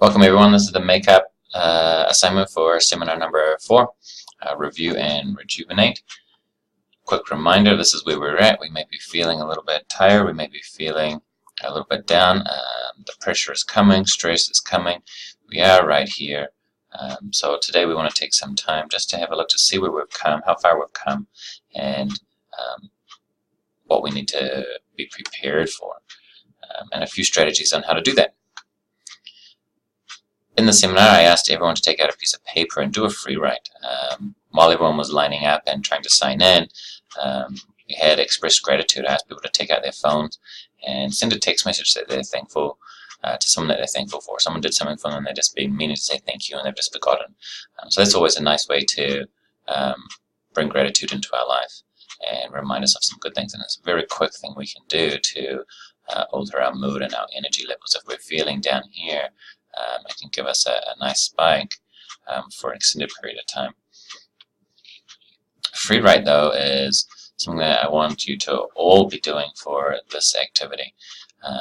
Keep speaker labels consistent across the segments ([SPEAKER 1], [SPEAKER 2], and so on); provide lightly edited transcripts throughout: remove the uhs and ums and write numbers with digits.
[SPEAKER 1] Welcome everyone, this is the makeup assignment for seminar number 4, Review and Rejuvenate. Quick reminder, this is where we're at. We may be feeling a little bit tired, we may be feeling a little bit down, the pressure is coming, stress is coming. We are right here. So today we want to take some time just to have a look to see where we've come, how far we've come, and what we need to be prepared for, and a few strategies on how to do that. In the seminar, I asked everyone to take out a piece of paper and do a free write. While everyone was lining up and trying to sign in, we had expressed gratitude. I asked people to take out their phones and send a text message that they're thankful to someone that they're thankful for. Someone did something for them and they've just been meaning to say thank you and they've just forgotten. So that's always a nice way to bring gratitude into our life and remind us of some good things. And it's a very quick thing we can do to alter our mood and our energy levels. If we're feeling down here, it can give us a nice spike for an extended period of time. Free write, though, is something that I want you to all be doing for this activity.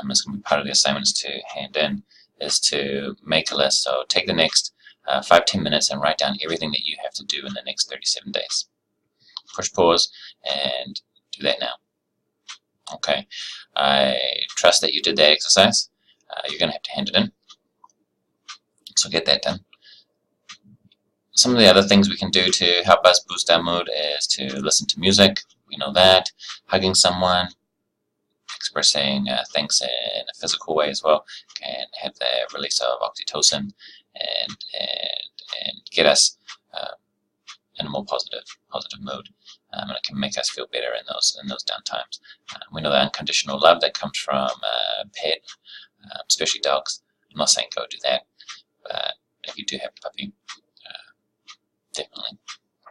[SPEAKER 1] It's going to be part of the assignments to hand in, is to make a list. So take the next 5-10 minutes and write down everything that you have to do in the next 37 days. Push pause and do that now. Okay, I trust that you did that exercise. You're going to have to hand it in. So get that done. Some of the other things we can do to help us boost our mood is to listen to music. We know that. Hugging someone, expressing thanks in a physical way as well, can have the release of oxytocin and get us in a more positive mood, and it can make us feel better in those down times. We know the unconditional love that comes from a pet, especially dogs. I'm not saying go do that. But if you do have a puppy, definitely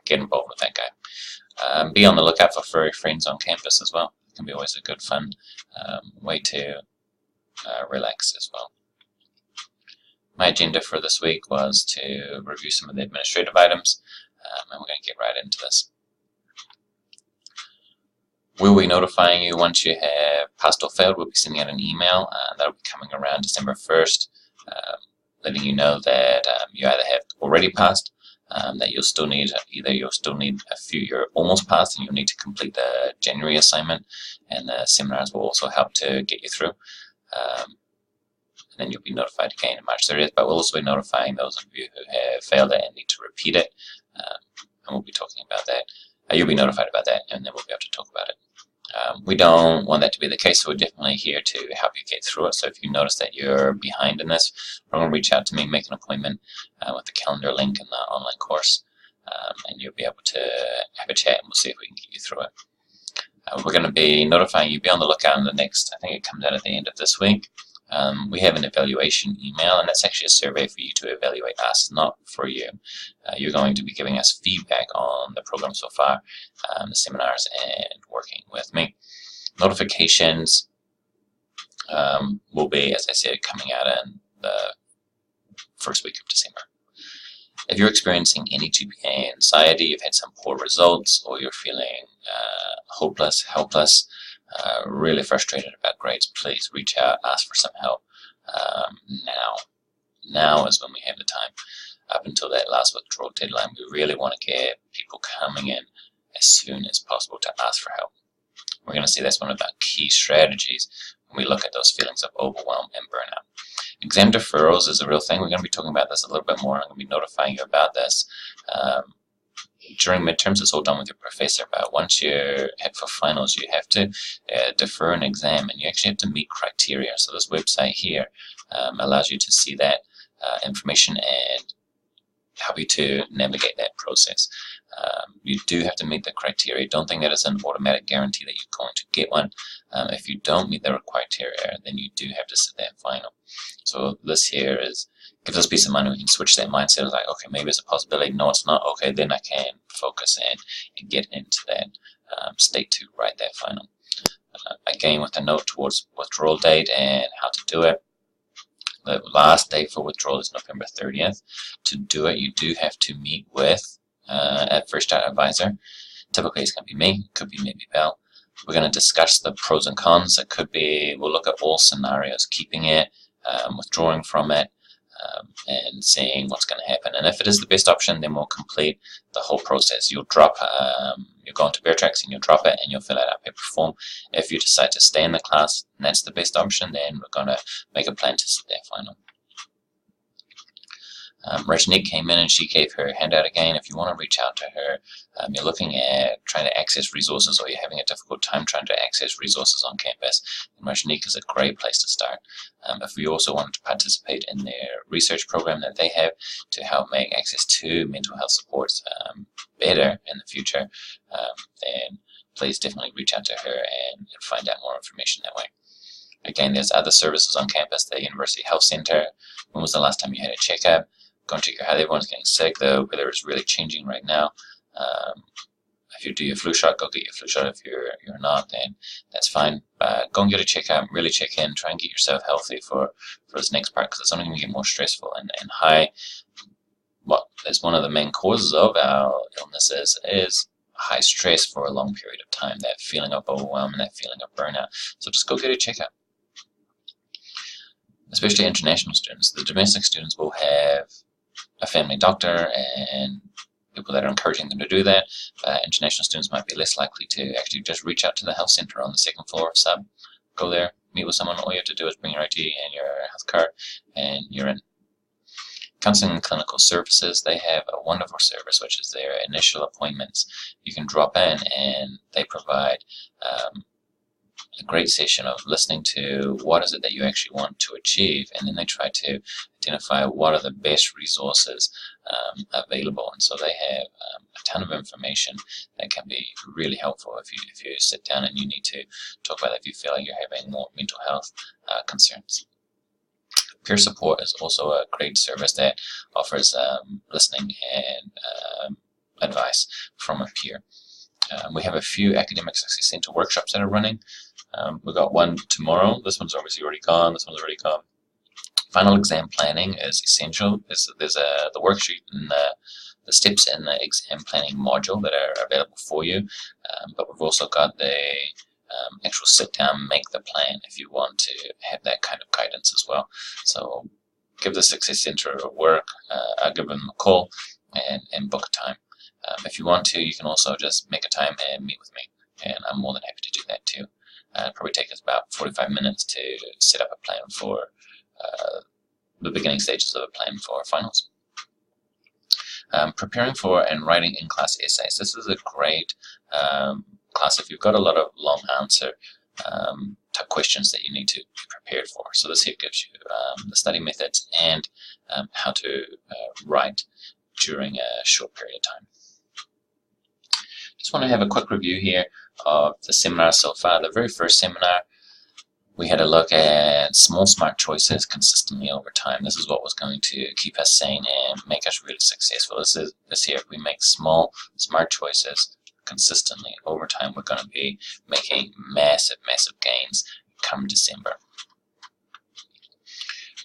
[SPEAKER 1] get involved with that guy. Be on the lookout for furry friends on campus as well. It can be always a good fun way to relax as well. My agenda for this week was to review some of the administrative items, and we're going to get right into this. We'll be notifying you once you have passed or failed. We'll be sending out an email that'll be coming around December 1st. Letting you know that you either have already passed, that you'll still need a few, you're almost passed and you'll need to complete the January assignment, and the seminars will also help to get you through. And then you'll be notified again on March 30th, but we'll also be notifying those of you who have failed it and need to repeat it, and we'll be talking about that. You'll be notified about that, and then we'll be able to talk about it. We don't want that to be the case, so we're definitely here to help you get through it. So if you notice that you're behind in this, going to reach out to me, make an appointment with the calendar link in the online course, and you'll be able to have a chat and we'll see if we can get you through it. We're going to be notifying you. Be on the lookout in the next, I think it comes out at the end of this week. We have an evaluation email, and that's actually a survey for you to evaluate us, not for you. You're going to be giving us feedback on the program so far, the seminars, and working with me. Notifications will be, as I said, coming out in the first week of December. If you're experiencing any GPA anxiety, you've had some poor results, or you're feeling hopeless, helpless, really frustrated about grades, please reach out, ask for some help now. Now is when we have the time. Up until that last withdrawal deadline, we really want to get people coming in as soon as possible to ask for help. We're going to see that's one of our key strategies when we look at those feelings of overwhelm and burnout. Exam deferrals is a real thing. We're going to be talking about this a little bit more. I'm going to be notifying you about this. During midterms, it's all done with your professor, but once you're for finals, you have to defer an exam, and you actually have to meet criteria. So this website here allows you to see that information and help you to navigate that process. You do have to meet the criteria. Don't think that it's an automatic guarantee that you're going to get one. If you don't meet the criteria, then you do have to sit that final. So this here gives us peace of mind. We can switch that mindset of like, okay, maybe it's a possibility. No, it's not. Okay, then I can focus and get into that state to write that final. Again, with a note towards withdrawal date and how to do it. The last day for withdrawal is November 30th. To do it, you do have to meet with a First Start advisor. Typically, it's going to be me. It could be maybe Belle. We're going to discuss the pros and cons. It could be, we'll look at all scenarios, keeping it, withdrawing from it, and seeing what's going to happen. And if it is the best option, then we'll complete the whole process. You'll drop, you'll go into Beartrix and you'll drop it and you'll fill out our paper form. If you decide to stay in the class and that's the best option, then we're going to make a plan to sit that final. Rajneet came in and she gave her handout again. If you want to reach out to her, you're looking at trying to access resources, or you're having a difficult time trying to access resources on campus, then Rajneet is a great place to start. If you also want to participate in their research program that they have to help make access to mental health supports better in the future, then please definitely reach out to her and find out more information that way. Again, there's other services on campus, the University Health Center. When was the last time you had a checkup? Go and check out how everyone's getting sick. The weather is really changing right now. If you do your flu shot, go get your flu shot. If you're not, then that's fine. But go and get a checkup, really check in, try and get yourself healthy for this next part, because it's only going to get more stressful. And high, well, it's one of the main causes of our illnesses is high stress for a long period of time, that feeling of overwhelm and that feeling of burnout. So just go get a checkup. Especially international students. The domestic students will have a family doctor and people that are encouraging them to do that. International students might be less likely to actually just reach out to the health center on the second floor of sub, go there, meet with someone. All you have to do is bring your ID and your health card and you're in. Counseling and clinical services, they have a wonderful service, which is their initial appointments. You can drop in and they provide a great session of listening to what is it that you actually want to achieve, and then they try to identify what are the best resources available. And so they have a ton of information that can be really helpful if you sit down and you need to talk about it, if you feel like you're having more mental health concerns. Peer support is also a great service that offers listening and advice from a peer. We have a few Academic Success Center workshops that are running. We've got one tomorrow. This one's obviously already gone. This one's already gone. Final exam planning is essential. There's the worksheet and the steps in the exam planning module that are available for you. But we've also got the actual sit down, make the plan if you want to have that kind of guidance as well. So give the Success Center a work, give them a call and book a time. If you want to, you can also just make a time and meet with me, and I'm more than happy to do that too. It'll probably take us about 45 minutes to set up a plan for the beginning stages of a plan for finals. Preparing for and writing in-class essays. This is a great class if you've got a lot of long answer type questions that you need to be prepared for. So this here gives you the study methods and how to write during a short period of time. Just want to have a quick review here of the seminar so far. The very first seminar, we had a look at small smart choices consistently over time. This is what was going to keep us sane and make us really successful. This here, if we make small smart choices consistently over time, we're going to be making massive gains come December.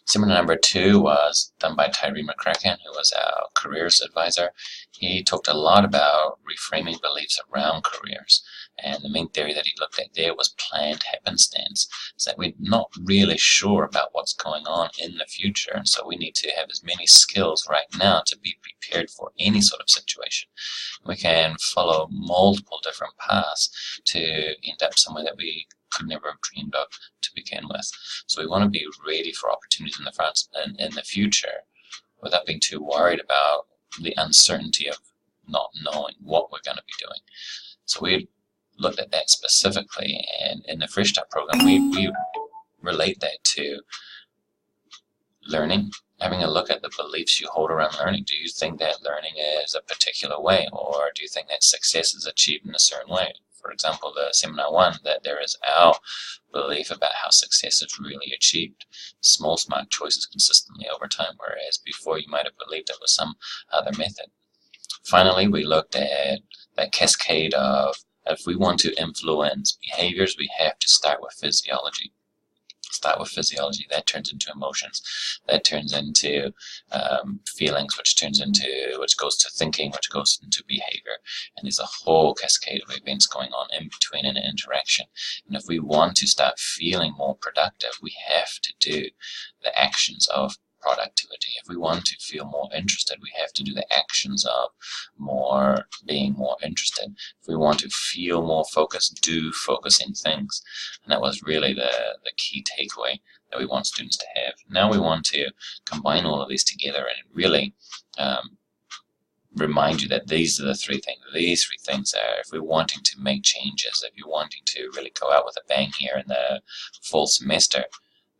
[SPEAKER 1] Seminar number 2 was done by Tyree McCracken, who was our careers advisor. He talked a lot about reframing beliefs around careers. And the main theory that he looked at there was planned happenstance. So that we're not really sure about what's going on in the future. And so we need to have as many skills right now to be prepared for any sort of situation. We can follow multiple different paths to end up somewhere that we could never have dreamed of to begin with. So we want to be ready for opportunities in the front and in the future without being too worried about the uncertainty of not knowing what we're going to be doing. So we looked at that specifically, and in the Fresh Start program we relate that to learning, having a look at the beliefs you hold around learning. Do you think that learning is a particular way, or do you think that success is achieved in a certain way? For example, the seminar 1, that there is our belief about how success is really achieved. Small, smart choices consistently over time, whereas before you might have believed it was some other method. Finally, we looked at that cascade of, if we want to influence behaviors, we have to start with physiology. Start with physiology. That turns into emotions. That turns into feelings, which goes to thinking, which goes into behavior. And there's a whole cascade of events going on in between an interaction. And if we want to start feeling more productive, we have to do the actions of productivity. If we want to feel more interested, we have to do the actions of being more interested. If we want to feel more focused, do focusing things. And that was really the key takeaway that we want students to have. Now we want to combine all of these together and really remind you that these are the three things. These three things are, if we're wanting to make changes, if you're wanting to really go out with a bang here in the fall semester,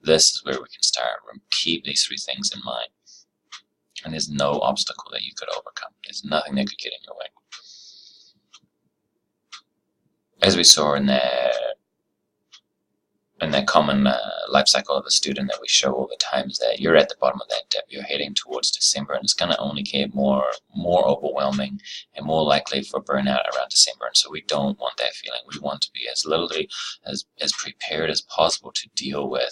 [SPEAKER 1] this is where we can start. Keep these three things in mind. And there's no obstacle that you could overcome. There's nothing that could get in your way. As we saw in that common life cycle of a student that we show all the time, is that you're at the bottom of that dip. You're heading towards December, and it's going to only get more overwhelming and more likely for burnout around December. And so we don't want that feeling. We want to be as prepared as possible to deal with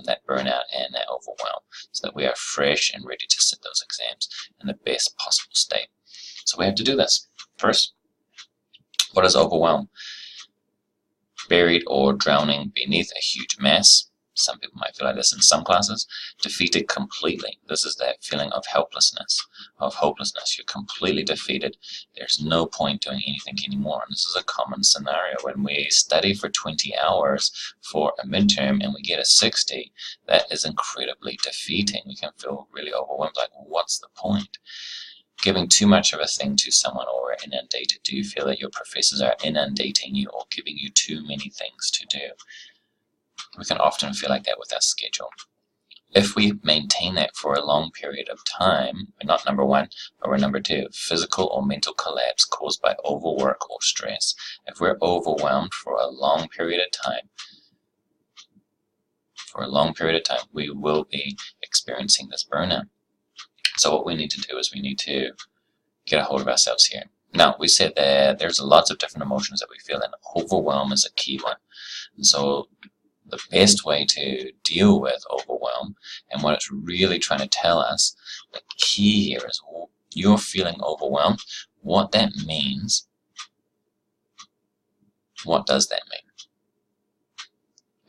[SPEAKER 1] that burnout and that overwhelm, so that we are fresh and ready to sit those exams in the best possible state. So we have to do this. First, what is overwhelm? Buried or drowning beneath a huge mass. Some people might feel like this in some classes. Defeated completely. This is that feeling of helplessness, of hopelessness. You're completely defeated. There's no point doing anything anymore. And this is a common scenario when we study for 20 hours for a midterm and we get a 60. That is incredibly defeating. We can feel really overwhelmed, like, what's the point? Giving too much of a thing to someone, or inundated. Do you feel that your professors are inundating you or giving you too many things to do? We can often feel like that with our schedule. If we maintain that for a long period of time, we're not number one, but we're number two, physical or mental collapse caused by overwork or stress. If we're overwhelmed for a long period of time, we will be experiencing this burnout. So what we need to do is we need to get a hold of ourselves here. Now, we said that there's lots of different emotions that we feel, and overwhelm is a key one. And so the best way to deal with overwhelm, and what it's really trying to tell us, the key here is you're feeling overwhelmed. What that means, what does that mean?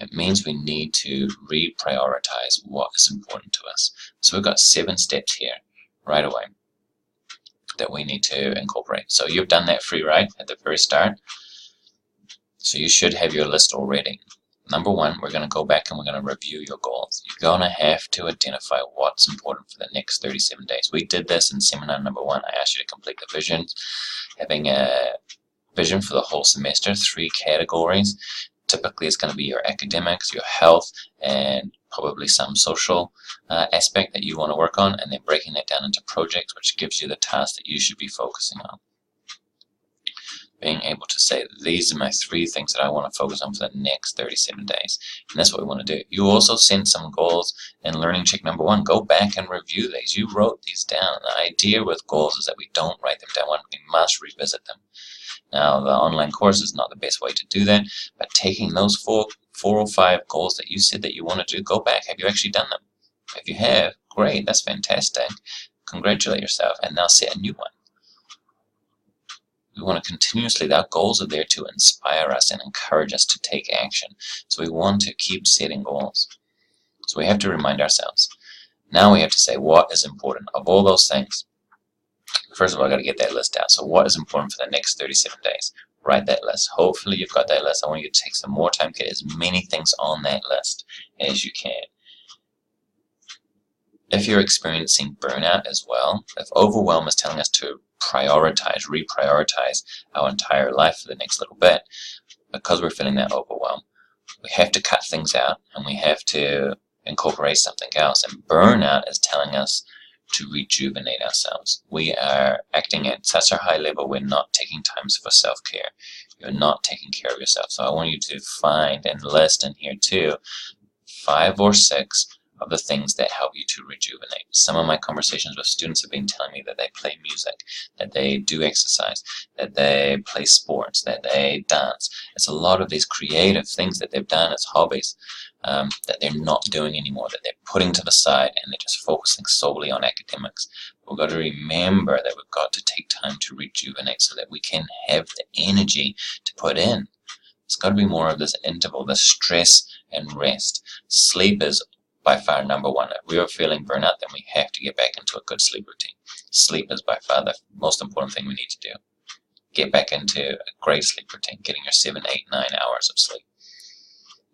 [SPEAKER 1] It means we need to reprioritize what is important to us. So we've got 7 steps here right away that we need to incorporate. So you've done that free write at the very start. So you should have your list already. Number one, we're going to go back and we're going to review your goals. You're going to have to identify what's important for the next 37 days. We did this in seminar number 1. I asked you to complete the visions, having a vision for the whole semester, 3 categories. Typically, it's going to be your academics, your health, and probably some social aspect that you want to work on, and then breaking that down into projects, which gives you the task that you should be focusing on. Being able to say, these are my 3 things that I want to focus on for the next 37 days. And that's what we want to do. You also sent some goals in learning check number 1. Go back and review these. You wrote these down. The idea with goals is that we don't write them down. We must revisit them. Now, the online course is not the best way to do that, but taking those 4 or 5 goals that you said that you want to do, go back. Have you actually done them? If you have, great, that's fantastic. Congratulate yourself, and now set a new one. We want to continuously, our goals are there to inspire us and encourage us to take action. So we want to keep setting goals. So we have to remind ourselves. Now we have to say what is important of all those things. First of all, I've got to get that list out. So what is important for the next 37 days? Write that list. Hopefully you've got that list. I want you to take some more time to get as many things on that list as you can. If you're experiencing burnout as well, if overwhelm is telling us to reprioritize our entire life for the next little bit, because we're feeling that overwhelm, we have to cut things out and we have to incorporate something else. And burnout is telling us to rejuvenate ourselves. We are acting at such a high level, we're not taking times for self-care. You're not taking care of yourself. So I want you to find and list in here too 5 or 6 of the things that help you to rejuvenate. Some of my conversations with students have been telling me that they play music, that they do exercise, that they play sports, that they dance. It's a lot of these creative things that they've done as hobbies that they're not doing anymore, that they're putting to the side, and they're just focusing solely on academics. We've got to remember that we've got to take time to rejuvenate so that we can have the energy to put in. It's got to be more of this interval, this stress and rest. Sleep is by far number one. If we are feeling burnout, then we have to get back into a good sleep routine. Sleep is by far the most important thing we need to do. Get back into a great sleep routine, getting your 7, 8, 9 hours of sleep.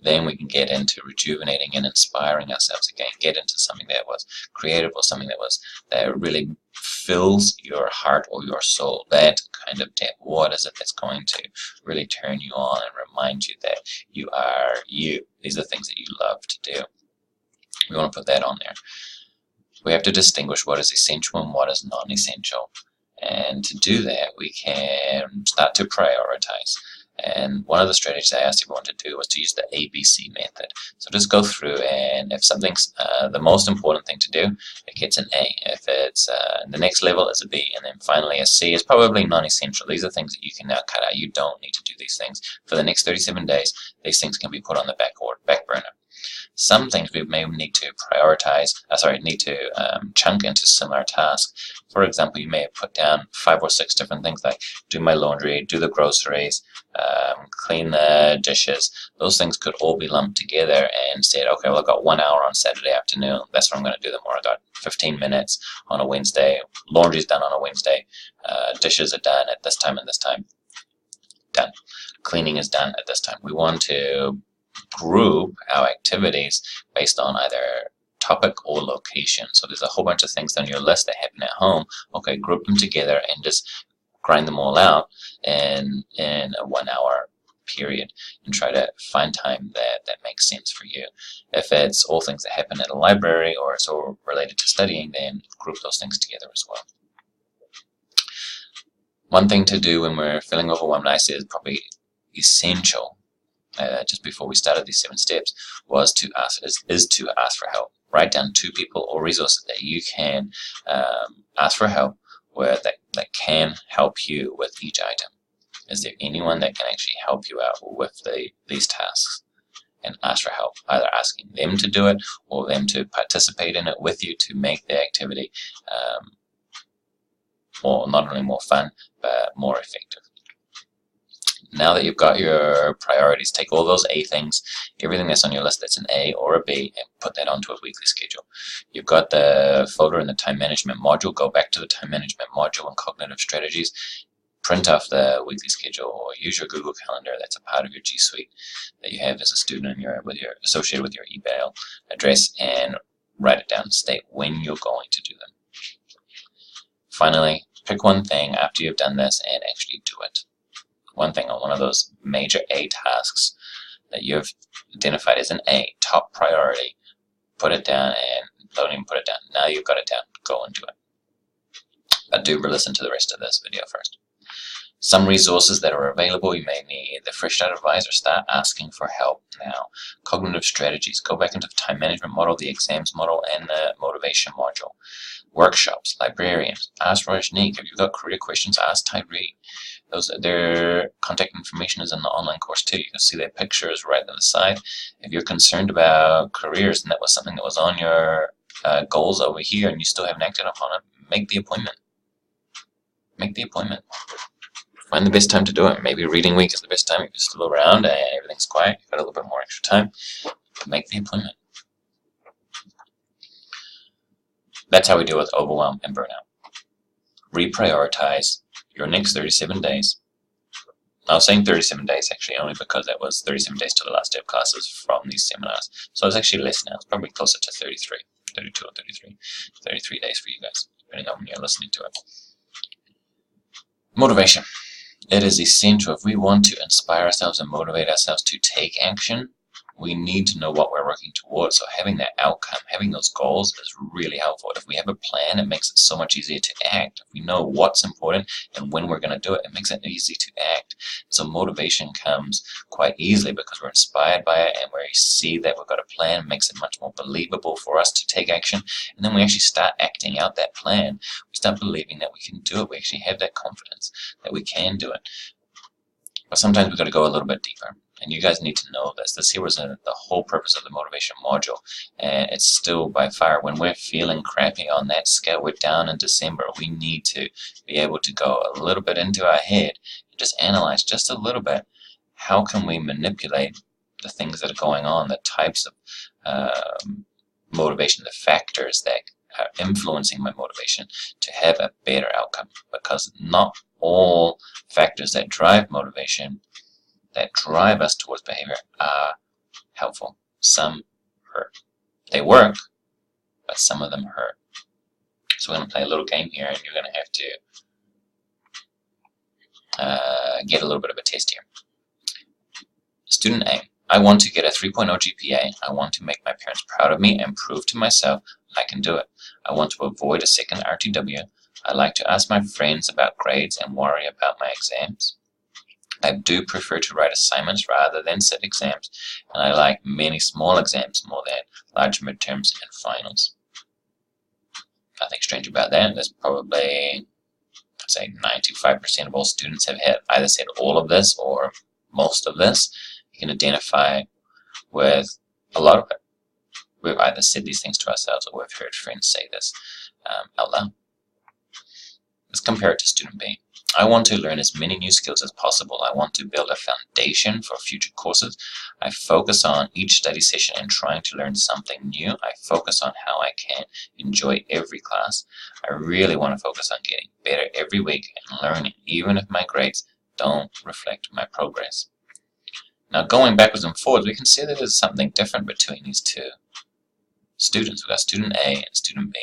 [SPEAKER 1] Then we can get into rejuvenating and inspiring ourselves again, get into something that was creative or something that really fills your heart or your soul, that kind of depth. What is it that's going to really turn you on and remind you that you are you? These are things that you love to do. We want to put that on there. We have to distinguish what is essential and what is non-essential. And to do that, we can start to prioritize. And one of the strategies I asked everyone to do was to use the ABC method. So just go through, and if something's the most important thing to do, it gets an A. If it's the next level is a B, and then finally a C is probably non-essential. These are things that you can now cut out. You don't need to do these things. For the next 37 days, these things can be put on the back burner. Some things we may need to prioritize, chunk into similar tasks. For example, you may have put down 5 or 6 different things like do my laundry, do the groceries, clean the dishes. Those things could all be lumped together and said, okay, well, I've got 1 hour on Saturday afternoon. That's when I'm going to do them. Or I got 15 minutes on a Wednesday. Laundry's done on a Wednesday. Dishes are done at this time and this time. Done. Cleaning is done at this time. We want to group our activities based on either topic or location. So there's a whole bunch of things on your list that happen at home. Okay, group them together and just grind them all out in a 1 hour period and try to find time that makes sense for you. If it's all things that happen at a library or it's all related to studying, then group those things together as well. One thing to do when we're feeling overwhelmed, I say is probably essential, just before we started these 7 steps, was to ask for help. Write down 2 people or resources that you can ask for help with that can help you with each item. Is there anyone that can actually help you out with these tasks? And ask for help, either asking them to do it or them to participate in it with you to make the activity not only more fun, but more effective. Now that you've got your priorities, take all those A things, everything that's on your list that's an A or a B, and put that onto a weekly schedule. You've got the folder in the time management module. Go back to the time management module and cognitive strategies. Print off the weekly schedule or use your Google Calendar. That's a part of your G Suite that you have as a student associated with your email address, and write it down and state when you're going to do them. Finally, pick one thing after you've done this and actually do it. One thing on one of those major A tasks that you've identified as an A, top priority, put it down, and don't even put it down. Now you've got it down, go and do it. But do listen to the rest of this video first. Some resources that are available, you may need the Fresh Start Advisor. Start asking for help now. Cognitive strategies, go back into the time management model, the exams model, and the motivation module. Workshops, librarians, ask Rajneek. If you've got career questions, ask Tyree. Their contact information is in the online course too. You can see their pictures right on the side. If you're concerned about careers and that was something that was on your goals over here and you still haven't acted upon it, make the appointment. Make the appointment. Find the best time to do it. Maybe reading week is the best time if you're still around and everything's quiet. You've got a little bit more extra time. Make the appointment. That's how we deal with overwhelm and burnout. Reprioritize your next 37 days. I was saying 37 days actually only because that was 37 days to the last day of classes from these seminars. So it's actually less now. It's probably closer to 33, 32 or 33. 33 days for you guys, depending on when you're listening to it. Motivation. It is essential if we want to inspire ourselves and motivate ourselves to take action. We need to know what we're working towards. So having that outcome, having those goals is really helpful. If we have a plan, it makes it so much easier to act. If we know what's important and when we're going to do it, it makes it easy to act. So motivation comes quite easily because we're inspired by it and we see that we've got a plan. It makes it much more believable for us to take action. And then we actually start acting out that plan. We start believing that we can do it. We actually have that confidence that we can do it. But sometimes we've got to go a little bit deeper. And you guys need to know this. This here was the whole purpose of the motivation module. And it's still by far, when we're feeling crappy on that scale, we're down in December, we need to be able to go a little bit into our head and just analyze just a little bit. How can we manipulate the things that are going on, the types of motivation, the factors that are influencing my motivation to have a better outcome, because not all factors that drive motivation, that drive us towards behavior, are helpful. Some hurt. They work, but some of them hurt. So we're going to play a little game here, and you're going to have to get a little bit of a test here. Student A: I want to get a 3.0 GPA. I want to make my parents proud of me and prove to myself I can do it. I want to avoid a second RTW. I like to ask my friends about grades and worry about my exams. I do prefer to write assignments rather than sit exams, and I like many small exams more than large midterms and finals. Nothing strange about that. There's probably, I'd say, 95% of all students have either said all of this or most of this. You can identify with a lot of it. We've either said these things to ourselves or we've heard friends say this out loud. Let's compare it to student B. I want to learn as many new skills as possible. I want to build a foundation for future courses. I focus on each study session and trying to learn something new. I focus on how I can enjoy every class. I really want to focus on getting better every week and learning, even if my grades don't reflect my progress. Now, going backwards and forwards, we can see that there's something different between these two students. We've got student A and student B.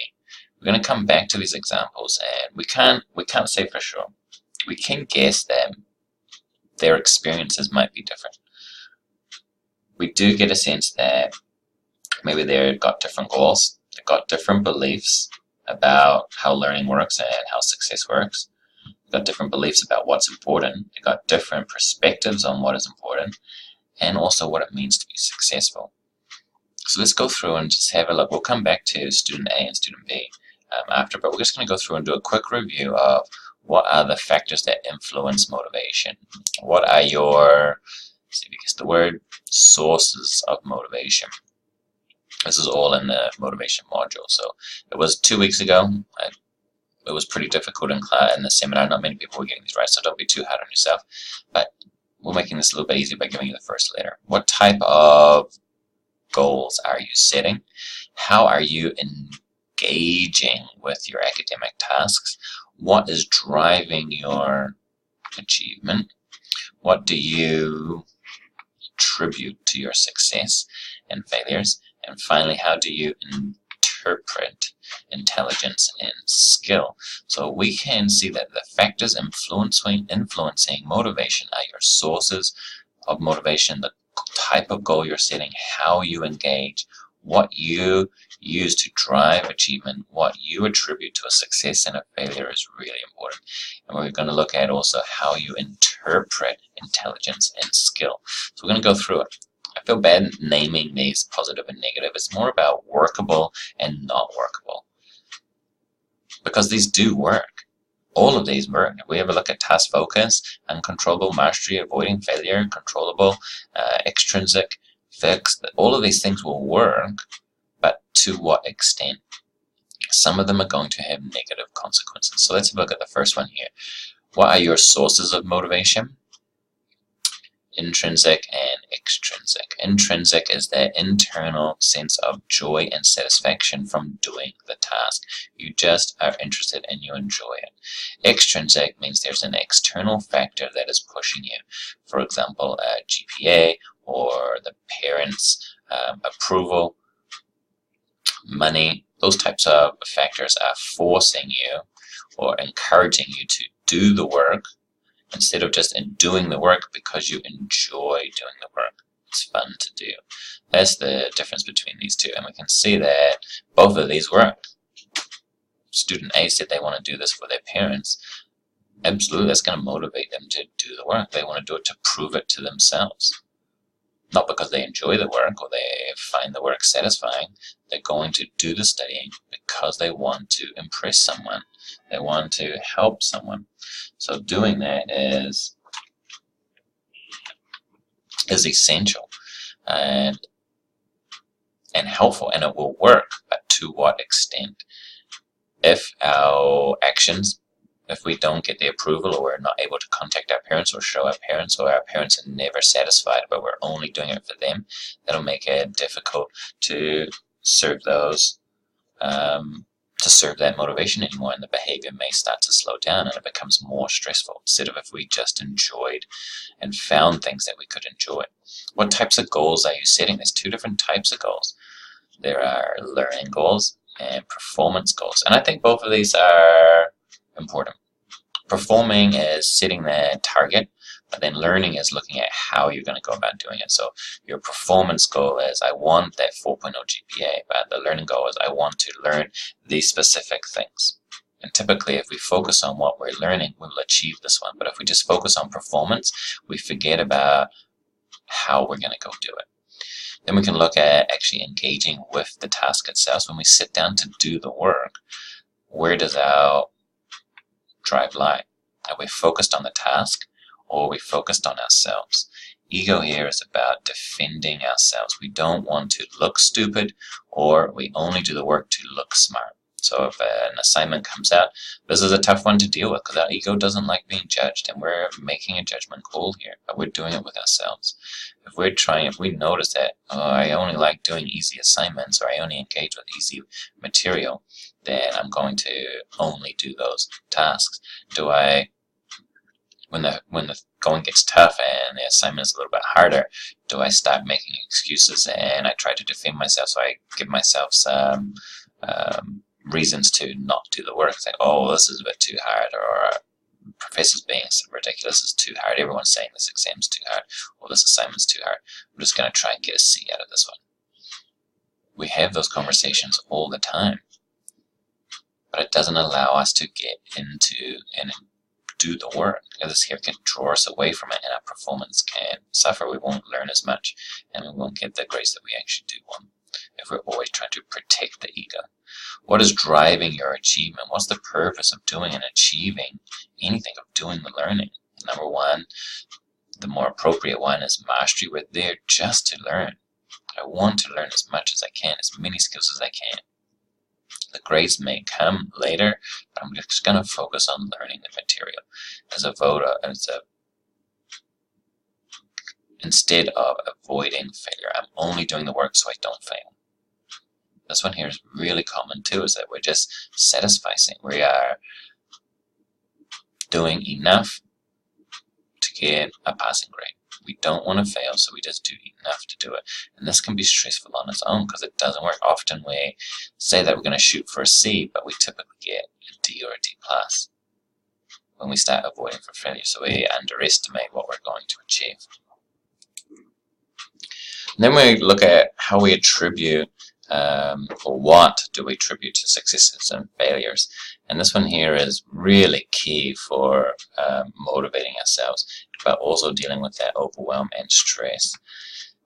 [SPEAKER 1] We're going to come back to these examples, and we can't say for sure. We can guess that their experiences might be different. We do get a sense that maybe they've got different goals, they've got different beliefs about how learning works and how success works. They've got different beliefs about what's important. They've got different perspectives on what is important and also what it means to be successful. So let's go through and just have a look. We'll come back to student A and student B after, but we're just going to go through and do a quick review of what are the factors that influence motivation. What are your, see if you guess the word, sources of motivation. This is all in the motivation module. So it was 2 weeks ago. It was pretty difficult in the seminar. Not many people were getting these right, so don't be too hard on yourself. But we're making this a little bit easier by giving you the first letter. What type of goals are you setting? How are you engaging with your academic tasks? What is driving your achievement? What do you attribute to your success and failures? And finally, how do you interpret intelligence and skill? So we can see that the factors influencing motivation are your sources of motivation, the type of goal you're setting, how you engage, what you use to drive achievement, what you attribute to a success and a failure is really important. And we're going to look at also how you interpret intelligence and skill. So we're going to go through it. I feel bad naming these positive and negative. It's more about workable and not workable, because these do work. All of these work. If we have a look at task focus, uncontrollable mastery, avoiding failure, controllable, extrinsic, fixed, all of these things will work, but to what extent? Some of them are going to have negative consequences. So let's have a look at the first one here. What are your sources of motivation? Intrinsic and extrinsic. Intrinsic is that internal sense of joy and satisfaction from doing the task. You just are interested and you enjoy it. Extrinsic means there's an external factor that is pushing you. For example, a GPA or the parents' approval, money. Those types of factors are forcing you or encouraging you to do the work instead of just doing the work because you enjoy doing the work. It's fun to do. That's the difference between these two, and we can see that both of these work. Student A said they want to do this for their parents. Absolutely, that's going to motivate them to do the work. They want to do it to prove it to themselves. Not because they enjoy the work or they find the work satisfying. They're going to do the studying because they want to impress someone. They want to help someone. So doing that is essential and helpful, and it will work, but to what extent? If our actions, if we don't get the approval, or we're not able to contact our parents or show our parents, or our parents are never satisfied but we're only doing it for them, that'll make it difficult to serve those to serve that motivation anymore, and the behavior may start to slow down and it becomes more stressful instead of if we just enjoyed and found things that we could enjoy. What types of goals are you setting? There's two different types of goals. There are learning goals and performance goals, and I think both of these are important. Performing is setting that target, but then learning is looking at how you're going to go about doing it. So your performance goal is, I want that 4.0 GPA, but the learning goal is, I want to learn these specific things. And typically, if we focus on what we're learning, we'll achieve this one. But if we just focus on performance, we forget about how we're going to go do it. Then we can look at actually engaging with the task itself. So when we sit down to do the work, where does our drive lie? Are we focused on the task, or are we focused on ourselves? Ego here is about defending ourselves. We don't want to look stupid, or we only do the work to look smart. So if an assignment comes out, this is a tough one to deal with because our ego doesn't like being judged, and we're making a judgment call here, but we're doing it with ourselves. If we notice that, oh, I only like doing easy assignments, or I only engage with easy material, then I'm going to only do those tasks. When the going gets tough and the assignment is a little bit harder, do I start making excuses and I try to defend myself? So I give myself some reasons to not do the work. It's like, oh, this is a bit too hard, or professor's being ridiculous, it's too hard, everyone's saying this exam's too hard, or this assignment's too hard, I'm just going to try and get a C out of this one. We have those conversations all the time, but it doesn't allow us to get into and do the work. This here can draw us away from it, and our performance can suffer. We won't learn as much, and we won't get the grades that we actually do want if we're always trying to protect the ego. What is driving your achievement? What's the purpose of doing and achieving anything, of doing the learning? Number one, the more appropriate one, is mastery. We're there just to learn. I want to learn as much as I can, as many skills as I can. The grades may come later, but I'm just going to focus on learning the material. Instead of avoiding failure, I'm only doing the work so I don't fail. This one here is really common too, is that we're just satisfying. We are doing enough to get a passing grade. We don't want to fail, so we just do enough to do it. And this can be stressful on its own because it doesn't work. Often we say that we're going to shoot for a C, but we typically get a D or a D plus when we start avoiding for failure. So we underestimate what we're going to achieve. And then we look at how we attribute, or what do we attribute to successes and failures. And this one here is really key for motivating ourselves, but also dealing with that overwhelm and stress.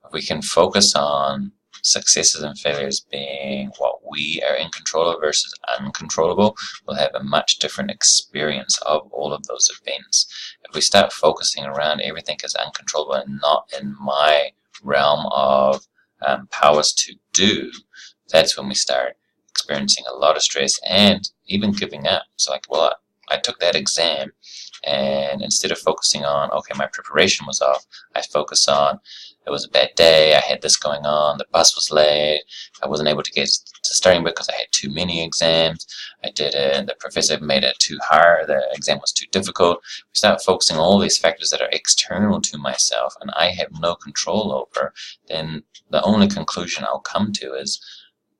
[SPEAKER 1] If we can focus on successes and failures being what we are in control of versus uncontrollable, we'll have a much different experience of all of those events. If we start focusing around everything as uncontrollable and not in my realm of powers to do, that's when we start experiencing a lot of stress and even giving up. So like, well, I took that exam, and instead of focusing on, okay, my preparation was off, I focus on, it was a bad day, I had this going on, the bus was late, I wasn't able to get to studying because I had too many exams, I did it, and the professor made it too hard, the exam was too difficult. We start focusing on all these factors that are external to myself and I have no control over, then the only conclusion I'll come to is,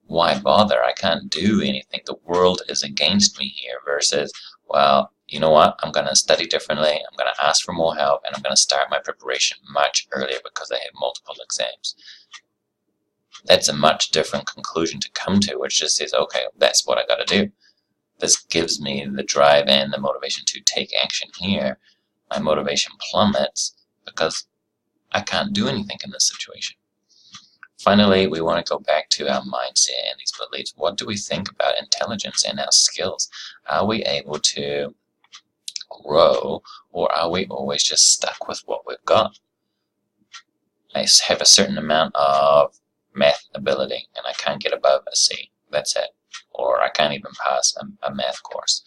[SPEAKER 1] why bother? I can't do anything. The world is against me here, versus, well, you know what? I'm going to study differently. I'm going to ask for more help, and I'm going to start my preparation much earlier because I have multiple exams. That's a much different conclusion to come to, which just says, okay, that's what I got to do. This gives me the drive and the motivation to take action here. My motivation plummets because I can't do anything in this situation. Finally, we want to go back to our mindset and these beliefs. What do we think about intelligence and our skills? Are we able to grow, or are we always just stuck with what we've got? I have a certain amount of math ability and I can't get above a C. That's it. Or I can't even pass a math course.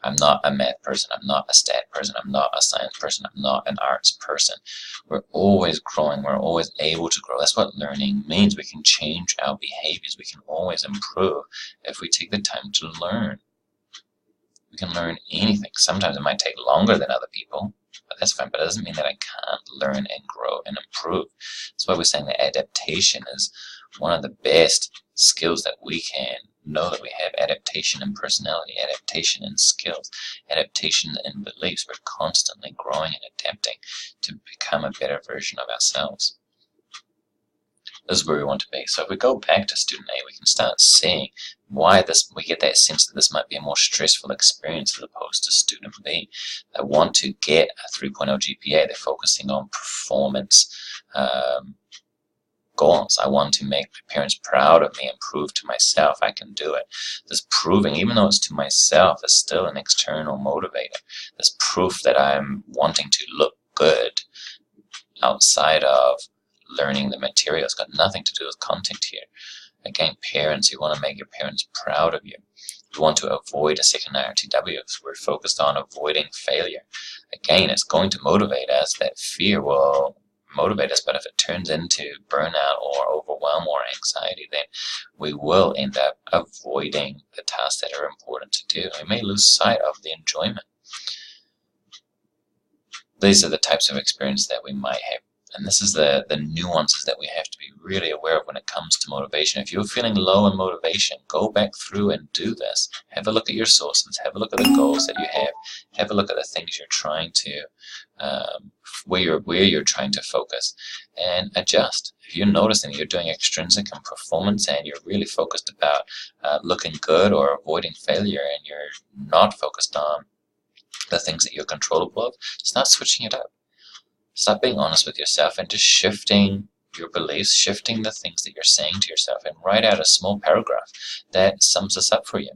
[SPEAKER 1] I'm not a math person, I'm not a stat person, I'm not a science person, I'm not an arts person. We're always growing, we're always able to grow. That's what learning means. We can change our behaviors, we can always improve if we take the time to learn. We can learn anything. Sometimes it might take longer than other people, but that's fine. But it doesn't mean that I can't learn and grow and improve. That's why we're saying that adaptation is one of the best skills that we can know that we have. Adaptation in personality, adaptation in skills, adaptation in beliefs. We're constantly growing and adapting to become a better version of ourselves. This is where we want to be. So if we go back to student A, we can start seeing why we get that sense that this might be a more stressful experience as opposed to student B. They want to get a 3.0 GPA. They're focusing on performance goals. I want to make my parents proud of me and prove to myself I can do it. This proving, even though it's to myself, is still an external motivator. This proof that I'm wanting to look good outside of learning the material. It's got nothing to do with content here. Again, parents, you want to make your parents proud of you. You want to avoid a second RTW, so we're focused on avoiding failure. Again, it's going to motivate us. That fear will motivate us, but if it turns into burnout or overwhelm or anxiety, then we will end up avoiding the tasks that are important to do. We may lose sight of the enjoyment. These are the types of experience that we might have. And this is the nuances that we have to be really aware of when it comes to motivation. If you're feeling low in motivation, go back through and do this. Have a look at your sources. Have a look at the goals that you have. Have a look at the things you're trying to, where you're trying to focus, and adjust. If you're noticing you're doing extrinsic and performance and you're really focused about looking good or avoiding failure, and you're not focused on the things that you're controllable of, start switching it up. Start being honest with yourself and just shifting your beliefs, shifting the things that you're saying to yourself, and write out a small paragraph that sums this up for you.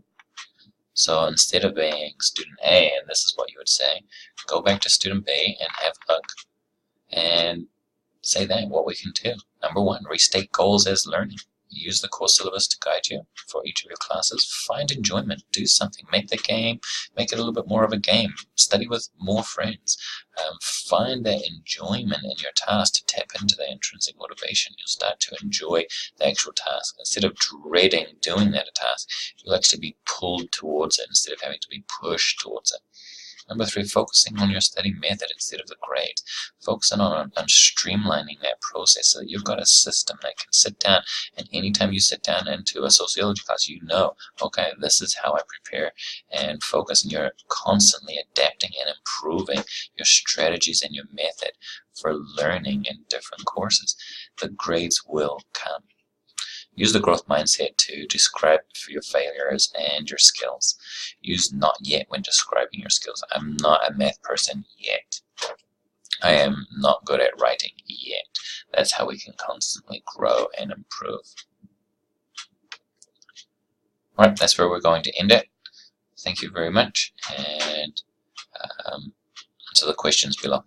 [SPEAKER 1] So instead of being student A, and this is what you would say, go back to student B and have a look and say that what we can do. Number one, restate goals as learning. Use the course syllabus to guide you for each of your classes. Find enjoyment. Do something. Make the game, make it a little bit more of a game. Study with more friends. Find that enjoyment in your task to tap into the intrinsic motivation. You'll start to enjoy the actual task. Instead of dreading doing that task, you'll actually be pulled towards it instead of having to be pushed towards it. Number three, focusing on your study method instead of the grades. Focusing on streamlining that process so that you've got a system that can sit down, and anytime you sit down into a sociology class, you know, okay, this is how I prepare, and focus, and you're constantly adapting and improving your strategies and your method for learning in different courses. The grades will come. Use the growth mindset to describe your failures and your skills. Use not yet when describing your skills. I'm not a math person yet. I am not good at writing yet. That's how we can constantly grow and improve. Alright, that's where we're going to end it. Thank you very much, and answer the questions below.